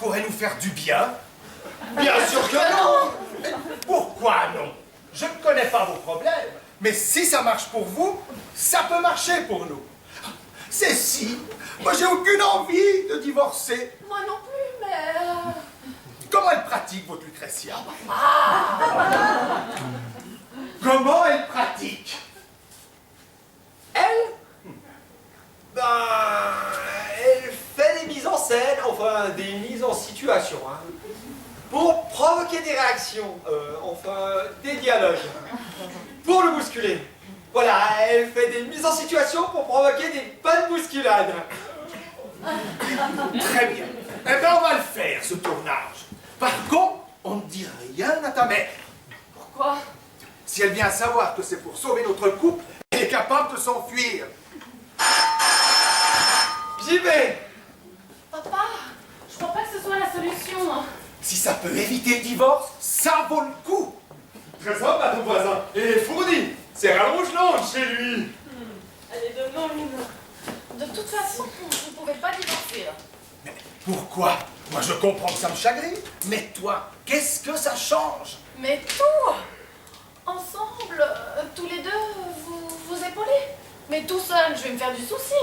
pourrait nous faire du bien? Bien sûr que non! Pourquoi non? Je ne connais pas vos problèmes, mais si ça marche pour vous, ça peut marcher pour nous. Cécile, moi j'ai aucune envie de divorcer. Moi non plus, mais... Comment elle pratique, votre Lucrezia? Comment elle pratique? Elle? Elle fait des mises en scène, enfin des mises en situation, hein, pour provoquer des réactions, enfin des dialogues, pour le bousculer. Voilà, elle fait des mises en situation pour provoquer des bonnes bousculades. Très bien. Eh bien, on va le faire, ce tournage. Par contre, on ne dit rien à ta mère. Pourquoi? Si elle vient savoir que c'est pour sauver notre couple, elle est capable de s'enfuir. J'y vais! Papa, je crois pas que ce soit la solution. Si ça peut éviter le divorce, ça vaut le coup. Très sympa ton voisin. Et fourni. C'est rallonge l'ange chez lui. Elle est de mine. De toute façon, vous ne pouvez pas divorcer. Mais pourquoi? Moi, je comprends que ça me chagrine. Mais toi, qu'est-ce que ça change? Mais tout! Ensemble, tous les deux, vous épaulez. Mais tout seul, je vais me faire du souci.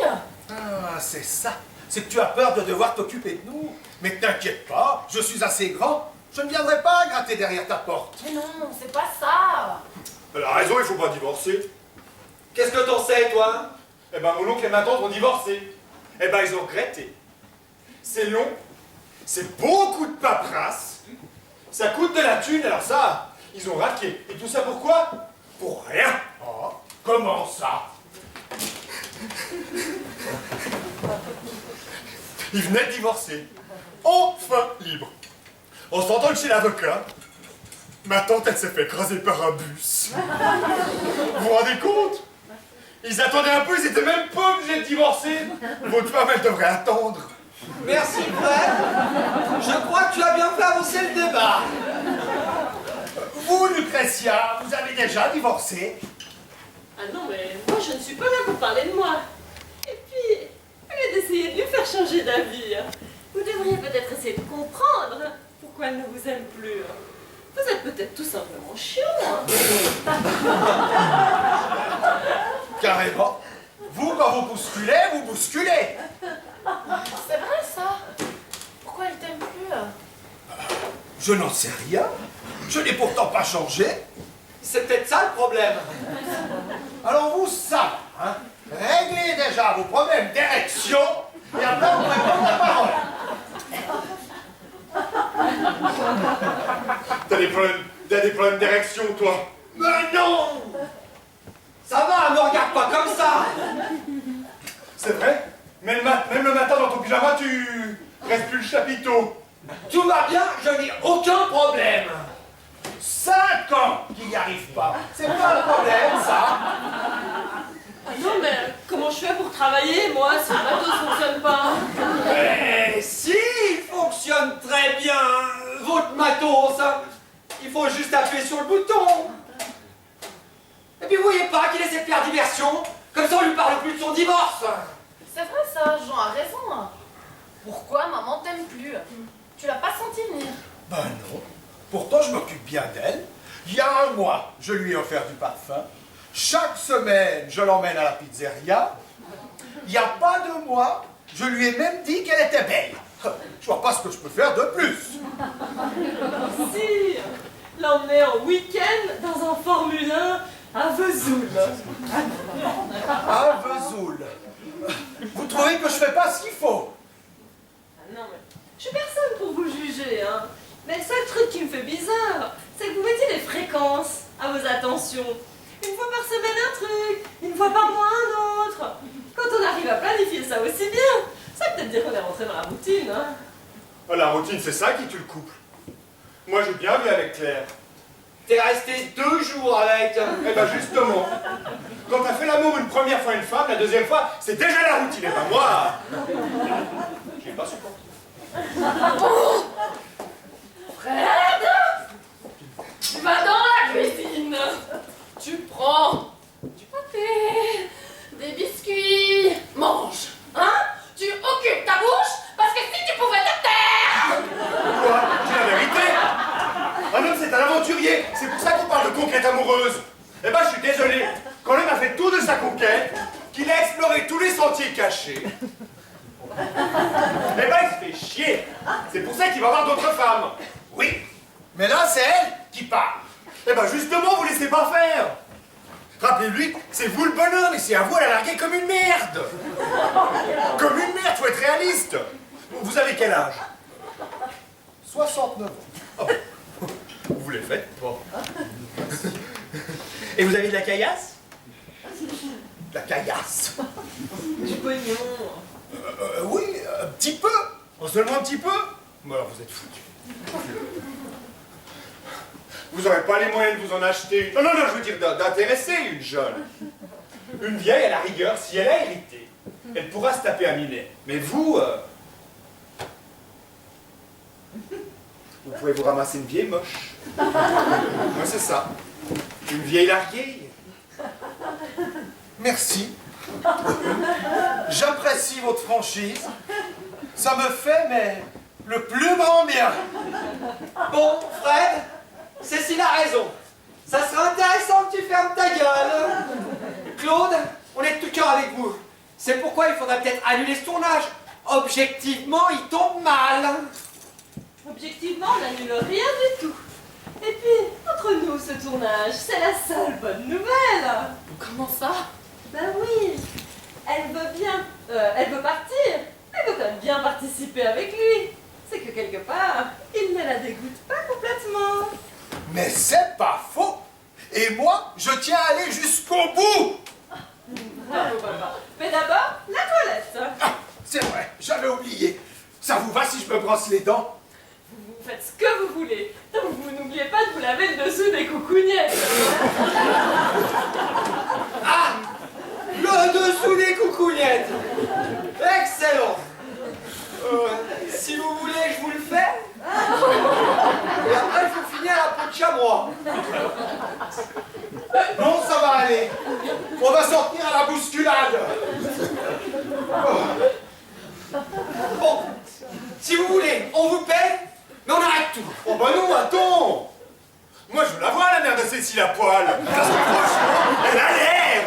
Ah, c'est ça. C'est que tu as peur de devoir t'occuper de nous. Mais t'inquiète pas, je suis assez grand. Je ne viendrai pas gratter derrière ta porte. Mais non, c'est pas ça. Elle a raison, il faut pas divorcer. Qu'est-ce que t'en sais, toi? Eh ben, mon oncle et ma tante ont divorcé. Eh ben, ils ont regretté. C'est long, c'est beaucoup de paperasse, ça coûte de la thune, alors ça, ils ont raqué. Et tout ça pourquoi? Pour rien. Oh, comment ça? Ils venaient de divorcer. Enfin libre. On s'entend chez l'avocat. Ma tante, elle s'est fait écraser par un bus. Vous vous rendez compte? Ils attendaient un peu, ils étaient même pas obligés de divorcer. Votre femme, elle devrait attendre. Merci, Fred. Je crois que tu as bien fait avancer le débat. Vous, Lucrezia, vous avez déjà divorcé? Ah non, mais moi je ne suis pas là pour parler de moi. Et puis, au lieu d'essayer de lui faire changer d'avis, vous devriez peut-être essayer de comprendre pourquoi elle ne vous aime plus. Vous êtes peut-être tout simplement chiant. Carrément. Vous, quand vous bousculez, vous bousculez. C'est vrai ça. Pourquoi elle t'aime plus? Je n'en sais rien. Je n'ai pourtant pas changé. C'est peut-être ça le problème. Alors vous, ça, hein, réglez déjà vos problèmes d'érection et après on pourrait prendre la parole. T'as des problèmes d'érection, toi? Mais non! Ça va, me regarde pas comme ça! C'est vrai? Même le matin dans ton pyjama, tu restes plus le chapiteau. Tout va bien, je n'ai aucun problème. 5 ans qu'il n'y arrive pas. C'est pas un problème, ça. Ah non, mais comment je fais pour travailler, moi, si le bateau ne fonctionne pas? Mais si, il fonctionne très bien, votre matos. Il faut juste appuyer sur le bouton. Et puis vous voyez pas qu'il essaie de faire diversion? Comme ça on lui parle plus de son divorce. C'est vrai ça, Jean a raison. Pourquoi maman t'aime plus? Tu l'as pas senti venir? Ben non. Pourtant, je m'occupe bien d'elle. Il y a un mois, je lui ai offert du parfum. Chaque semaine, je l'emmène à la pizzeria. Il n'y a pas de mois, je lui ai même dit qu'elle était belle. Je vois pas ce que je peux faire de plus. Si, l'emmener en week-end dans un Formule 1 à Vesoul. Ah, Vesoul. Vous trouvez que je fais pas ce qu'il faut? Ah non, mais je suis personne pour vous juger, hein. Mais le seul truc qui me fait bizarre, c'est que vous mettez des fréquences à vos attentions. Une fois par semaine un truc, une fois par mois un autre. Quand on arrive à planifier ça aussi bien, ça veut peut-être dire qu'on est rentré dans la routine, hein. Ah, la routine, c'est ça qui tue le couple. Moi, j'ai bien vu avec Claire. T'es resté 2 jours avec. Eh ben justement, quand t'as fait l'amour une première fois une femme, la deuxième fois, c'est déjà la routine. Et ben moi, j'ai pas supporté. Fred, tu vas dans la cuisine. Tu prends du pâté, des biscuits. Mange, hein? Tu occupes ta bouche parce que si tu pouvais te taire. conquête amoureuse. Eh ben, je suis désolé. Quand l'homme a fait tout de sa conquête, qu'il a exploré tous les sentiers cachés, eh ben, il se fait chier. C'est pour ça qu'il va avoir d'autres femmes. Oui, mais là, c'est elle qui part. Eh ben, justement, vous laissez pas faire. Rappelez-lui, c'est vous le bonhomme et c'est à vous à la larguer comme une merde. Comme une merde, faut être réaliste. Vous avez quel âge? 69 ans. Oh. Vous les faites? Bon. Et vous avez de la caillasse? La caillasse. Du pognon. Oui, un petit peu. Oh, seulement un petit peu? Bon, alors vous êtes foutus. Vous n'aurez pas les moyens de vous en acheter. Non, non, non, je veux dire d'intéresser une jeune. Une vieille, à la rigueur, si elle a hérité, elle pourra se taper à Minet. Mais vous, vous pouvez vous ramasser une vieille moche. Moi, c'est ça. Une vieille larguée. Merci. J'apprécie votre franchise. Ça me fait, mais le plus grand bien. Bon, Fred, Cécile a raison. Ça sera intéressant que tu fermes ta gueule. Claude, on est de tout cœur avec vous. C'est pourquoi il faudrait peut-être annuler ce tournage. Objectivement, il tombe mal. Objectivement, on n'annule rien du tout. Et puis, entre nous, ce tournage, c'est la seule bonne nouvelle. Comment ça? Ben oui, elle veut bien, elle veut partir, elle veut quand même bien participer avec lui. C'est que quelque part, il ne la dégoûte pas complètement. Mais c'est pas faux. Et moi, je tiens à aller jusqu'au bout. Bravo, papa. Mais d'abord, la toilette. Ah, c'est vrai, j'avais oublié. Ça vous va si je me brosse les dents? Vous faites ce que vous voulez. Donc vous n'oubliez pas de vous laver le dessous des coucougnettes. Ah, le dessous des coucougnettes. Excellent. Si vous voulez, je vous le fais. Et après, il faut finir la peau de chamois. Non, ça va aller. On va s'en tenir à la bousculade. Bon, si vous voulez, on vous paie, mais on arrête tout. Oh bah non, attends. Moi, je veux la voir, la mère de Cécile à poil. Parce que franchement, elle a l'air.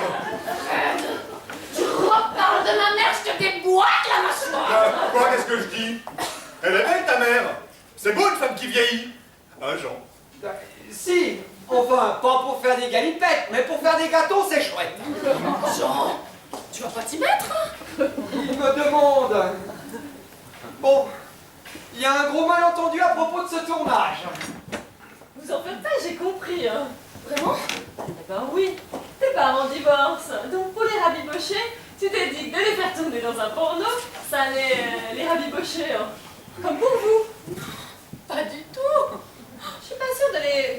Tu reparles de ma mère, je te déboîte la mâchoire. Quoi, qu'est-ce que je dis? Elle est belle, ta mère. C'est beau, une femme qui vieillit. Hein, Jean? Si, enfin, pas pour faire des galipettes, mais pour faire des gâteaux, c'est chouette. Jean, tu vas pas t'y mettre, hein? Il me demande. Bon, il y a un gros malentendu à propos de ce tournage. Vous en faites pas, j'ai compris. Hein. Vraiment? Eh ben oui, tes parents divorcent. Donc pour les rabibocher, tu t'es dit que de les faire tourner dans un porno, ça allait les rabibocher. Hein. Comme pour vous. Pas du tout. Je suis pas sûre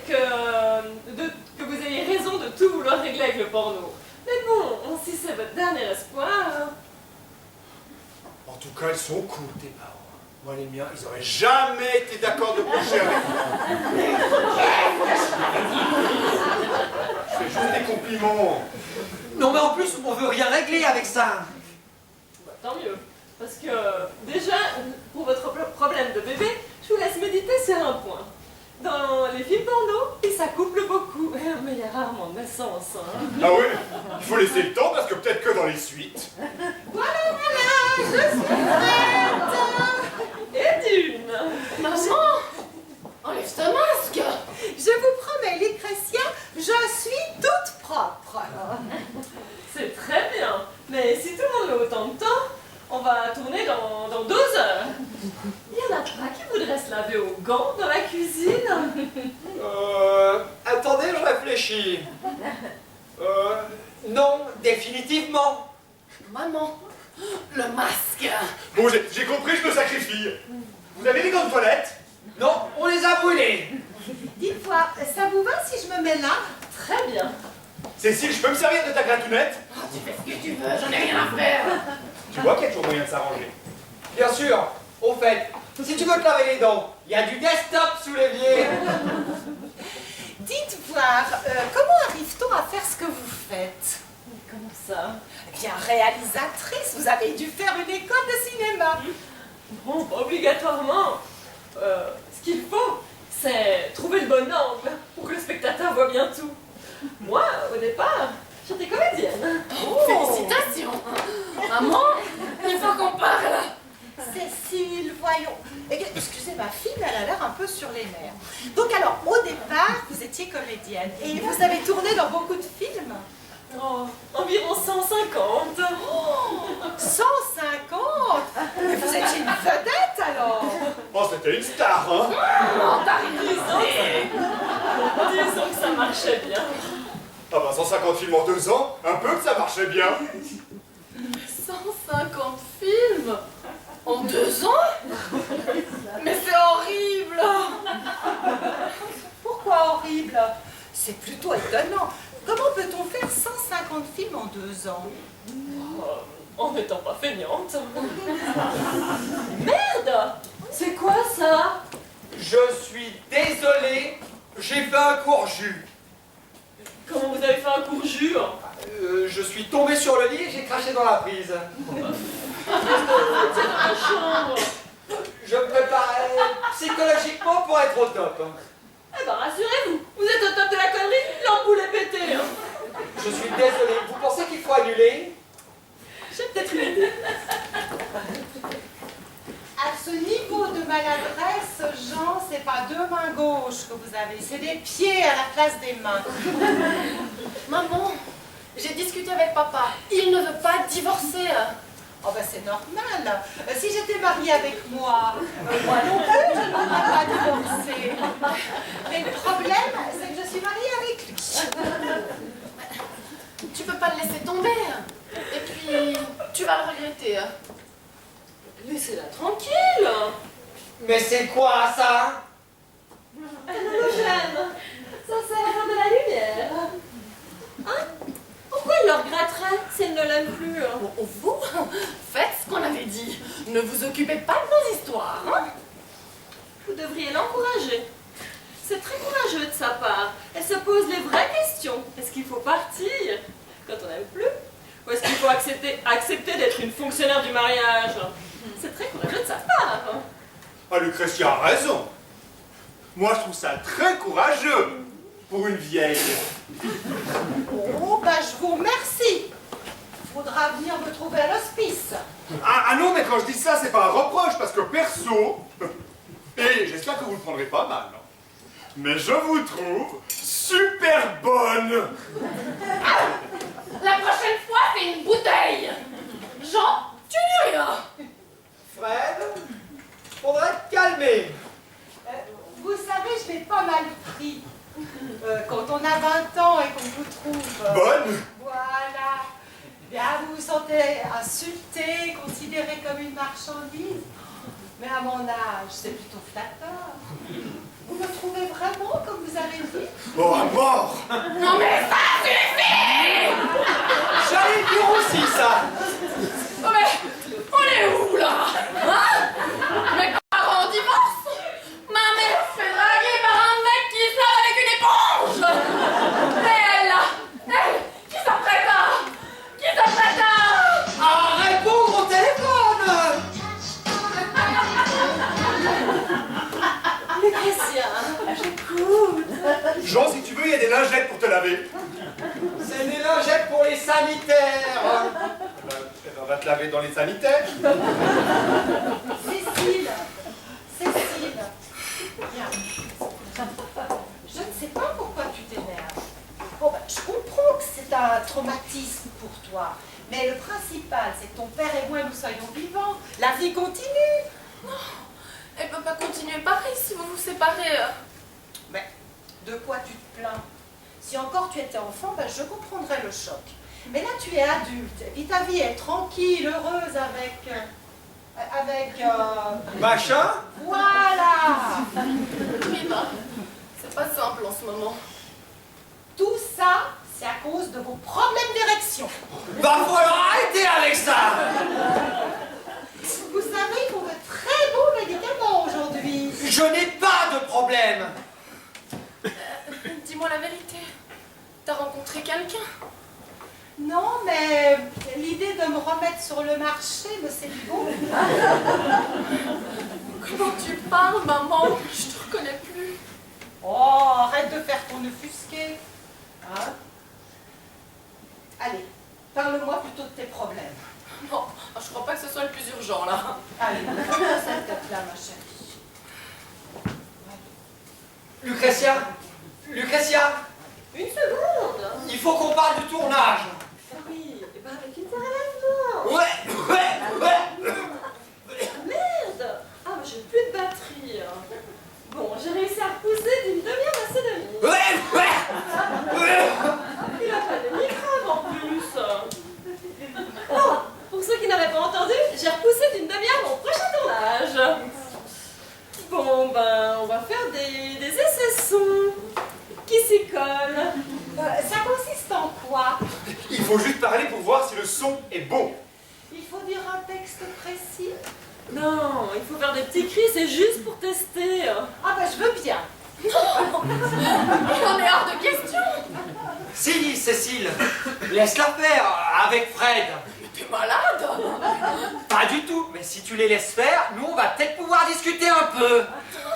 que vous ayez raison de tout vouloir régler avec le porno. Mais bon, si c'est votre dernier espoir... hein. En tout cas, ils sont cool, tes parents. Moi, les miens, ils auraient jamais été d'accord de coucher avec moi. Je fais juste des compliments. Non mais en plus, on veut rien régler avec ça. Bah, tant mieux. Parce que déjà, pour votre problème de bébé, je vous laisse méditer sur un point. Dans les films porno, ils s'accouplent beaucoup, mais il y a rarement de naissance. Hein. Ah oui? Il faut laisser le temps parce que peut-être que dans les suites. Voilà, je suis prête. Et d'une. Maman, enlève ce masque. Je vous promets, Lucretia, je suis toute propre. C'est très bien. Mais si tout le monde a autant de temps, on va tourner dans 2 heures. Il y en a pas qui voudraient se laver aux gants dans la cuisine. Attendez, je réfléchis. Non, définitivement. Maman, le masque. Bon, j'ai compris, je me sacrifie. Vous avez des gants de toilette? Non, on les a brûlés. Dites-moi, ça vous va si je me mets là? Très bien. Cécile, je peux me servir de ta gratounette? Tu fais ce que tu veux, j'en ai rien à faire. Tu vois qu'il y a toujours moyen de s'arranger. Bien sûr, au fait, si tu veux te laver les dents, il y a du desktop sous l'évier. Dites voir, comment arrive-t-on à faire ce que vous faites? Comment ça? Eh bien, réalisatrice, vous avez dû faire une école de cinéma. Bon, pas obligatoirement. Ce qu'il faut, c'est trouver le bon angle pour que le spectateur voit bien tout. Moi, au départ, j'étais comédienne. Félicitations. Maman, il faut qu'on parle. Cécile, voyons. Excusez ma fille, mais elle a l'air un peu sur les nerfs. Donc alors, au départ, vous étiez comédienne et vous avez tourné dans beaucoup de films. Oh, environ 150. 150. Mais vous étiez une vedette alors. Oh, c'était une star, hein? Disons que ça marchait bien. Ah bah 150 films en 2 ans, un peu que ça marchait bien. 150 films en 2 ans? Mais c'est horrible. Pourquoi horrible? C'est plutôt étonnant. Comment peut-on faire 150 films en 2 ans? En n'étant pas feignante. Merde! C'est quoi ça? Je suis désolé, j'ai fait un court jus. Comment vous avez fait un court jus? Je suis tombé sur le lit et j'ai craché dans la prise. C'est dans la chambre. Je me préparais psychologiquement pour être au top. Eh ben rassurez-vous, vous êtes au top de la connerie, l'ampoule est pétée. Hein. Je suis désolé, vous pensez qu'il faut annuler? J'ai peut-être une idée. À ce niveau de maladresse, Jean, c'est pas 2 mains gauches que vous avez, c'est des pieds à la place des mains. Maman, j'ai discuté avec papa. Il ne veut pas divorcer. Oh ben c'est normal. Si j'étais mariée avec moi non plus, je ne voudrais pas divorcer. Mais le problème, c'est que je suis mariée avec lui. Tu peux pas le laisser tomber. Et puis, tu vas le regretter. Laissez-la tranquille. Mais c'est quoi ça? Un halogène. Ça sert à faire de la lumière. Hein? Pourquoi il le regretterait s'il ne l'aime plus? Vous, faites ce qu'on avait dit. Ne vous occupez pas de nos histoires. Hein? Vous devriez l'encourager. C'est très courageux de sa part. Elle se pose les vraies questions. Est-ce qu'il faut partir quand on n'aime plus? Ou est-ce qu'il faut accepter d'être une fonctionnaire du mariage? C'est très courageux de sa part. Ah, Lucretia a raison. Moi, je trouve ça très courageux pour une vieille. Oh, ben je vous remercie. Faudra venir me trouver à l'hospice. Ah non, mais quand je dis ça, c'est pas un reproche, parce que perso, et j'espère que vous le prendrez pas mal, hein, mais je vous trouve super bonne. La prochaine fois, c'est une bouteille. Jean, tu dis rien. Fred, faudrait te calmer. Vous savez, je l'ai pas mal pris. Quand on a 20 ans et qu'on vous trouve... Bonne? Voilà. Bien, vous vous sentez insulté, considéré comme une marchandise. Mais à mon âge, c'est plutôt flatteur. Vous me trouvez vraiment comme vous avez dit? Oh, à mort! Non mais ça suffit. J'allais le dire aussi ça. Oh mais, on est où là? Hein? Mes parents divorcent. Ma mère se fait draguer par un mec qui sort avec une éponge. Mais elle là, elle, qui s'apprête à... À répondre au téléphone. Lucretia, j'écoute. Jean, si tu veux, il y a des lingettes pour te laver. C'est des lingettes pour les sanitaires. On va te laver dans les sanitaires. Cécile. Cécile. Viens. Je ne sais pas pourquoi tu t'énerves. Bon, ben, je comprends que c'est un traumatisme pour toi. Mais le principal, c'est que ton père et moi, nous soyons vivants. La vie continue. Elle peut pas continuer pareil si vous vous séparez. Mais de quoi tu te plains? Si encore tu étais enfant, ben, je comprendrais le choc. Mais là, tu es adulte. Et puis ta vie est tranquille, heureuse avec... Machin? Voilà. Oui, bah, c'est pas simple en ce moment. Tout ça, c'est à cause de vos problèmes d'érection. Va falloir arrêter avec ça. Vous savez, ils font de très bons médicaments aujourd'hui. Je n'ai pas de problème. Dis-moi la vérité. T'as rencontré quelqu'un? Non, mais l'idée de me remettre sur le marché me séduit beaucoup. Comment tu parles, maman? Je te reconnais plus. Oh, arrête de faire ton offusqué. Hein? Allez, parle-moi plutôt de tes problèmes. Bon, je crois pas que ce soit le plus urgent, là. Allez, ça te là, ma chérie. Lucrétia, Lucrétia, Une seconde. il faut qu'on parle du tournage. Oui, et ben avec une terre à la Ouais. Merde. Ah, mais j'ai plus de batterie. Bon, j'ai réussi à repousser d'une demi-heure à ses demi. Il a pas de micro en plus. Oh, pour ceux qui n'avaient pas entendu, j'ai repoussé d'une demi-heure mon prochain tournage. Bon, ben, on va faire des essais sons qui s'y collent. Ça consiste en quoi? Il faut juste parler pour voir si le son est bon. Il faut dire un texte précis? Non, il faut faire des petits cris, c'est juste pour tester. Ah bah je veux bien. J'en ai hors de question. Si, Cécile, laisse-la faire avec Fred. T'es malade? Pas du tout, mais si tu les laisses faire, nous on va peut-être pouvoir discuter un peu.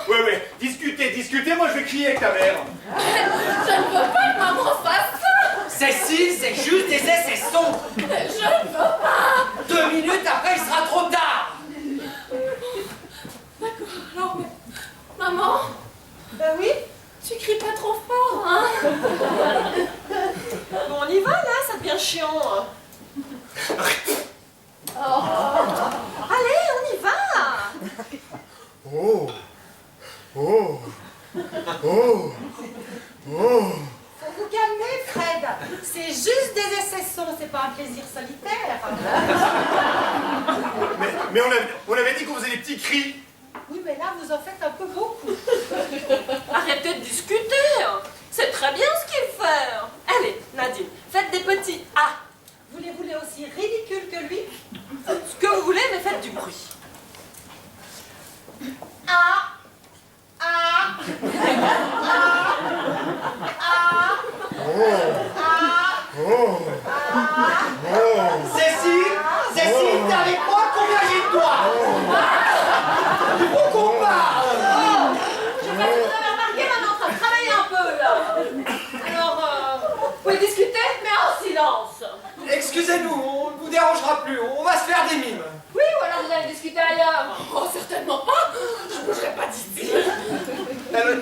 Ouais, discutez, moi je vais crier avec ta mère. Je ne veux pas que maman fasse ça. Cécile, c'est juste des essais sons. Je ne veux pas. 2 minutes après, il sera trop tard. D'accord, alors, mais... Maman, Ben oui. tu cries pas trop fort, hein? Bon, on y va là, ça devient chiant. Oh. Allez, on y va. Oh. Faut vous calmer, Fred. C'est juste des essais sons, c'est pas un plaisir solitaire. Mais on avait dit qu'on faisait des petits cris. Oui, mais là, vous en faites un peu beaucoup. Arrêtez de discuter. C'est très bien ce qu'il fait. Allez, Nadine, faites des petits A. Vous les voulez aussi ridicules que lui? Ce que vous voulez, mais faites du bruit. Ah. Ah. Cécile, t'es avec moi, combien j'ai de toi? Il faut qu'on parle. Je sais pas si vous avez remarqué, maintenant on va travailler un peu là. Alors, vous pouvez discuter, mais en silence. Excusez-nous, on ne vous dérangera plus, on va se faire des mimes. Oui, ou alors vous allez discuter ailleurs. Oh, certainement pas. Je bougerai pas d'ici.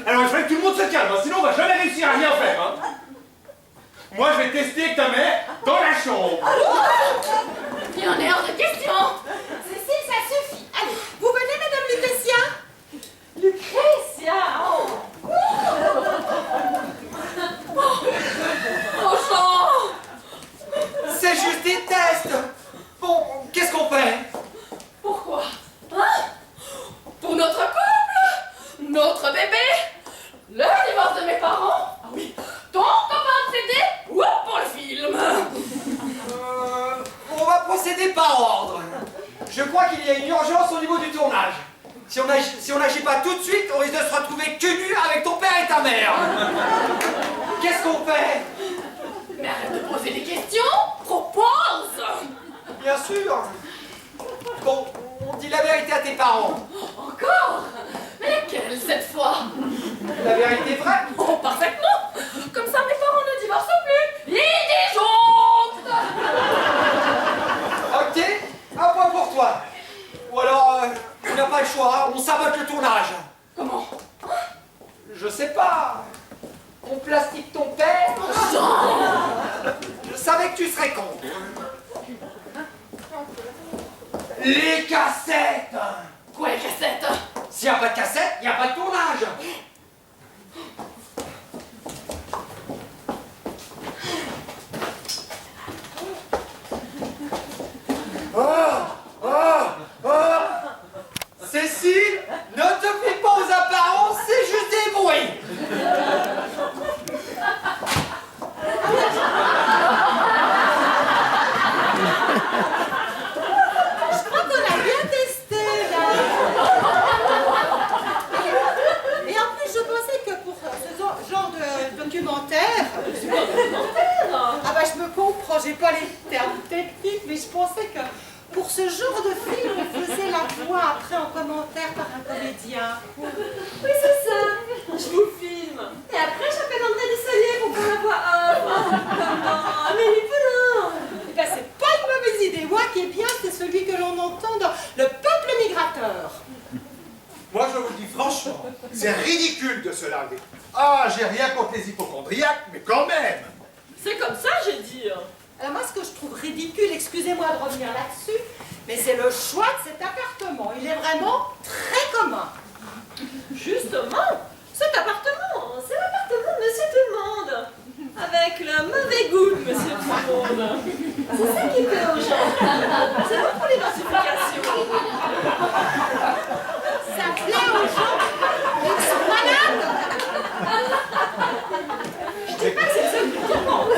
Alors il fallait que tout le monde se calme, hein, sinon on va jamais réussir à rien faire. Hein. Moi je vais tester avec ta mère dans la chambre. Il y en est hors de question. Cécile, ça suffit. Allez, vous venez, Madame Lucrétia? Lucrétia. Au champ. C'est juste des tests. Bon, qu'est-ce qu'on fait? Pourquoi? Hein? Pour notre couple? Notre bébé? Le divorce de mes parents? Ah oui. Ton copain de CD? Ou pour le film? On va procéder par ordre. Je crois qu'il y a une urgence au niveau du tournage. Si on n'agit pas tout de suite, on risque de se retrouver cul nu avec ton père et ta mère. Qu'est-ce qu'on fait? Mais arrête de poser des questions. Propose. Bien sûr. Bon, on dit la vérité à tes parents. Encore? Mais laquelle cette fois? La vérité vraie. Oh, parfaitement. Comme ça, mes parents ne divorcent plus. Ils disjonctent. Ok, un point pour toi. Ou alors, on n'a pas le choix, on sabote le tournage. Comment? Je sais pas. On plastique ton père. Je savais que tu serais con. Les cassettes. Quoi, les cassettes? S'il n'y a pas de cassette, il n'y a pas de tournage. Cécile, ne te fie pas aux apparences, c'est juste des bruits. Je crois qu'on a bien testé, là. Et en plus, je pensais que pour ce genre de documentaire... Ah bah, je me comprends, j'ai pas les termes techniques, mais je pensais que pour ce genre de film, on faisait la voix après en commentaire par un comédien. Oui, c'est ça. Je vous filme. dis franchement, c'est ridicule de se larguer. Ah, j'ai rien contre les hypochondriaques, mais quand même. C'est comme ça, j'ai dit. Alors moi, ce que je trouve ridicule, excusez-moi de revenir là-dessus, mais c'est le choix de cet appartement. Il est vraiment très commun. Justement, cet appartement, c'est l'appartement de Monsieur Tout-le-Monde. Avec le mauvais goût de Monsieur Tout-le-Monde. C'est ça qui plaît aux gens. C'est bon pour l'identification. Ça plaît aux gens. Ils sont malades. Je dis pas que c'est ceux qui commandent.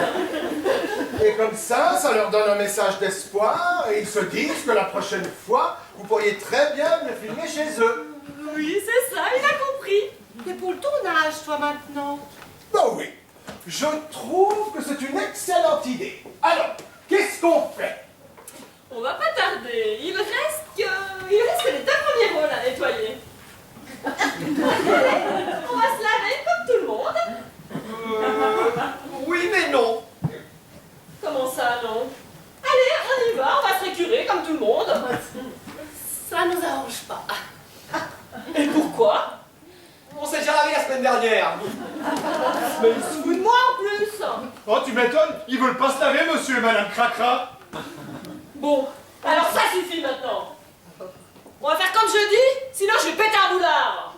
Et comme ça leur donne un message d'espoir, et ils se disent que la prochaine fois, vous pourriez très bien venir filmer chez eux. Oui, c'est ça, il a compris. T'es pour le tournage, toi, maintenant. Ben oui, je trouve que c'est une excellente idée. Alors, qu'est-ce qu'on fait? On va pas tarder. Il reste que les 2 premiers rôles à nettoyer. On va se laver comme tout le monde. Oui, mais non. Comment ça, non? Allez, on y va, on va se récurer comme tout le monde. Ça nous arrange pas. Et pourquoi? On s'est déjà lavé la semaine dernière. Mais ils se foutent de moi en plus. Oh, tu m'étonnes, ils veulent pas se laver, monsieur et madame Cracra. Bon, alors ça suffit maintenant. On va faire comme je dis, sinon je vais péter un boulard.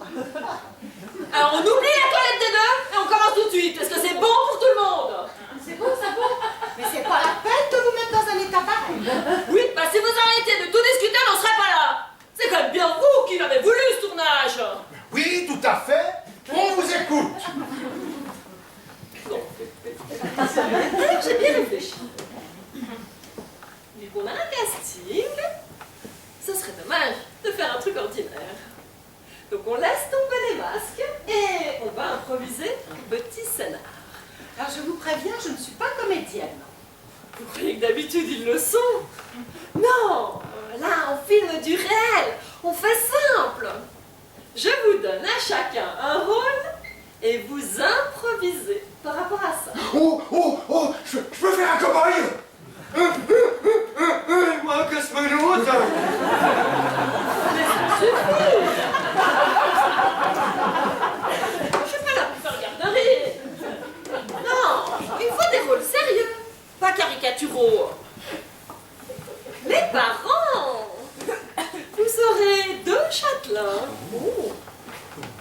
Alors on oublie la toilette des deux et on commence tout de suite, parce que c'est bon pour tout le monde. C'est bon, ça va. Mais c'est pas la peine de vous mettre dans un état pareil. Oui, bah si vous arrêtez de tout discuter, on serait pas là. C'est quand même bien vous qui l'avez voulu ce tournage. Oui, tout à fait. On vous écoute. Bon. Alors j'ai bien réfléchi. Vu qu'on a un casting, ce serait dommage de faire un truc ordinaire. Donc on laisse tomber les masques et on va improviser un petit scénar. Alors je vous préviens, je ne suis pas comédienne. Vous croyez que d'habitude ils le sont? Non, là on filme du réel, on fait simple. Je vous donne à chacun un rôle et vous improvisez par rapport à ça. Oh, je peux faire un cow-boy? Moi, que ce meloute. Mais ça suffit. Je suis pas là pour faire garderie. Non, il faut des rôles sérieux, pas caricaturaux. Les parents, vous aurez 2 châtelains. Oh.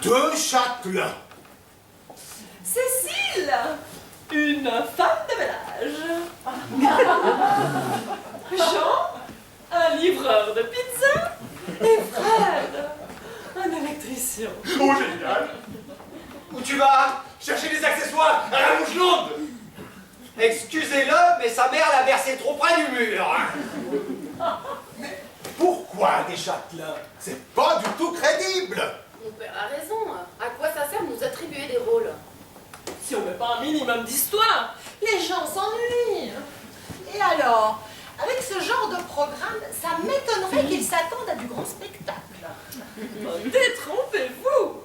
2 châtelains. Cécile, une femme de ménage. Jean, un livreur de pizza. Et Fred, un électricien. Oh, génial. Où tu vas? Chercher des accessoires à la Rougelande. Excusez-le, mais sa mère l'a versé trop près du mur. Pourquoi des châtelains? C'est pas du tout crédible. Mon père a raison. À quoi ça sert de nous attribuer des rôles? Si on met pas un minimum d'histoire, les gens s'ennuient. Et alors, avec ce genre de programme, ça m'étonnerait qu'ils s'attendent à du grand spectacle. Détrompez-vous.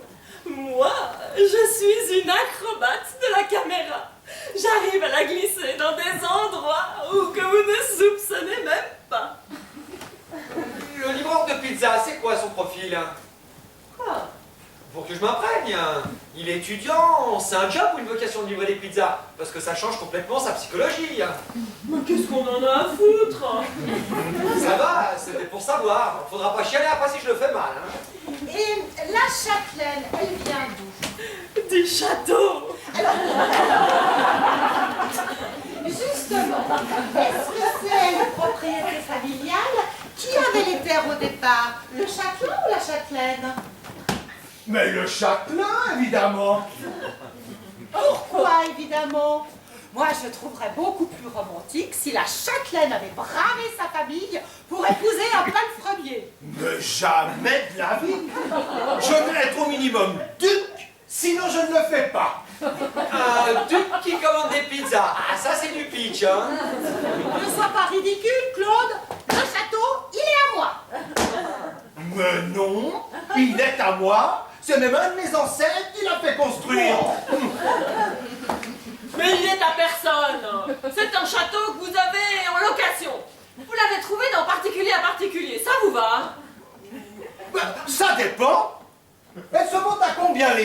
Moi, je suis une acrobate de la caméra. J'arrive à la glisser dans des endroits où que vous ne soupçonnez même pas. Le livreur de pizza, c'est quoi son profil? Quoi? Pour que je m'imprègne. Il est étudiant, c'est un job ou une vocation de livrer des pizzas? Parce que ça change complètement sa psychologie. Mais qu'est-ce qu'on en a à foutre? Ça va, c'était pour savoir. Faudra pas chialer après si je le fais mal. Hein. Et la châtelaine, elle vient d'où? Du château. Justement, est-ce que c'est une propriété familiale? Qui avait les terres au départ? Le châtelain ou la châtelaine? Mais le châtelain, évidemment. Pourquoi, évidemment? Moi, je trouverais beaucoup plus romantique si la châtelaine avait bravé sa famille pour épouser un palefrenier. Mais jamais de la vie. Je veux être au minimum duc, sinon je ne le fais pas. Un duc qui commande des pizzas. Ah, ça c'est du pitch, hein. Ne sois pas ridicule, Claude. Le château, il est à moi. Mais non, il est à moi. C'est même un de mes ancêtres qui l'a fait construire. Mais il est à personne. C'est un château que vous avez en location. Vous l'avez trouvé dans particulier à particulier. Ça vous va? Ben, ça dépend. Elles se montent à combien les